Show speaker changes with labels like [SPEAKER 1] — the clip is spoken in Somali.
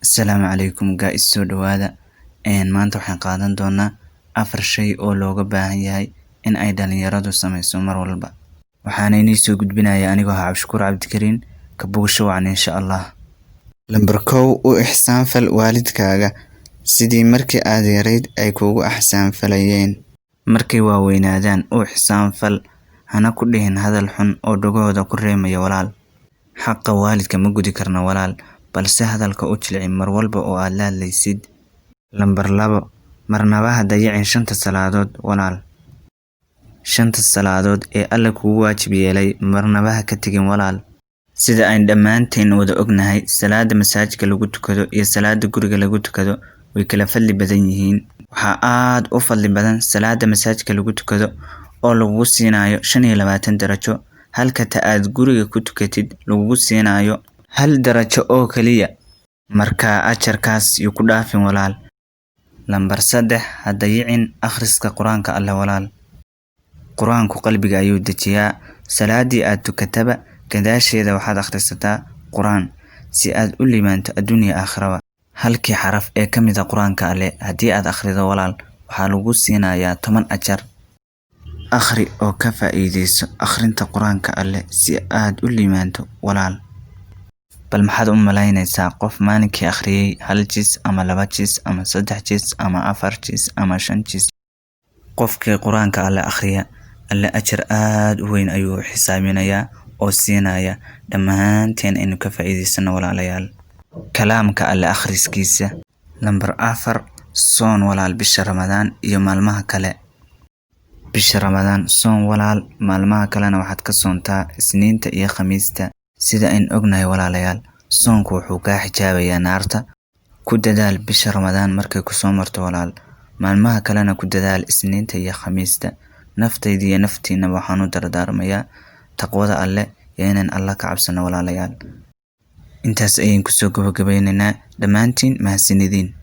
[SPEAKER 1] Asalaamu calaykum guys, soo dhawaada. Maanta waxaan qaadan doonaa 4 shay oo looga baahan yahay in ay dhalinyaradu sameyso mar walba. Waxaan inii soo gudbinayaa anigoo ah Cabdishakuur Cabdikariin ka bogsho wacan insha Allah. Lambar 1 u ixsaan fal waalidkaaga sidii markii aad yarayd ay kuugu ixsaan falayeen. Markay waaweynaadaan u ixsaan fal, hana ku dhihin hadal xun oo dhagahooda ku reemaya walaal. Xaqa waalidka ma gudi karna walaal, balse hadalka u jilci mar walba oo aad la hadlaysid. Lambar 2 marnaba ha dayicin 5 salaadood walaal. 5 salaadood ee Alle kugu waajib yeelay marnaba ha ka tagin walaal. Sida ay dhammaanteen wada ognahay, salaada masaajidka lagu tukado iyo salaada guriga lagu tukado way kala fadli badan yihiin. Waxaa aad u fadli badan salaada masaajidka lagu tukado oo lagu siinayo 25 darajo, halka ta aad guriga ku tukatid lagu siinayo 1 darajo oo kaliya. Marka ajarkaas yu ku dhaafin walaal. Lambar 3 ha dayicin akhriska Quraanka Alle walaal. Quraanku qalbiga ayuu dejiyaa. Salaadii aad tukataba gadaasheeda waxaad akhrisataa Quraan si aad u liimaanto adduunyo aakhiraba. Halkii xaraf ee ka mid ah Quraanka Alle haddii aad akhrido walaal, waxaa lagu siinayaa 10 ajar. Akhri oo ka faa'iideyso akhrinta Quraanka Alle si aad u liimaanto walaal. Bal maxaad u malaynaysaa qof maalinkii akhriyay 1 jis ama 2 jis ama 3 jis ama 4 jis ama 5 jis? Qofkii Quraanka Alle akhriya, Alle ajar aad u weyn ayuu xisaabinayaa oo siinaya. Dhammaanteen inuu ka faa'iideysano walaalayaal kalaamka Alle akhriskiisa. Lambar 4 soon walaal bisha Ramadaan iyo maalmaha kale. Bisha Ramadaan soon walaal, maalmaha kalena waxaad ka soontaa Isniinta iyo Khamiista. Sida in ognahay walaalayaal, soonku wuxuu ka xijaabayaa naarta. Ku dadaal bisha Ramadaan markay ku soo marto walaal. Maalmaha kalena ku dadaal Isniinta iyo Khamiista. Naftayda iyo naftiina waxaan u dardaarmayaa taqwada Alle iyo inaan Alla ka cabsano walaalayaal. Intaas ayaan ku soo gabagabaynaynaa. Dhammaantiin mahadsanidin.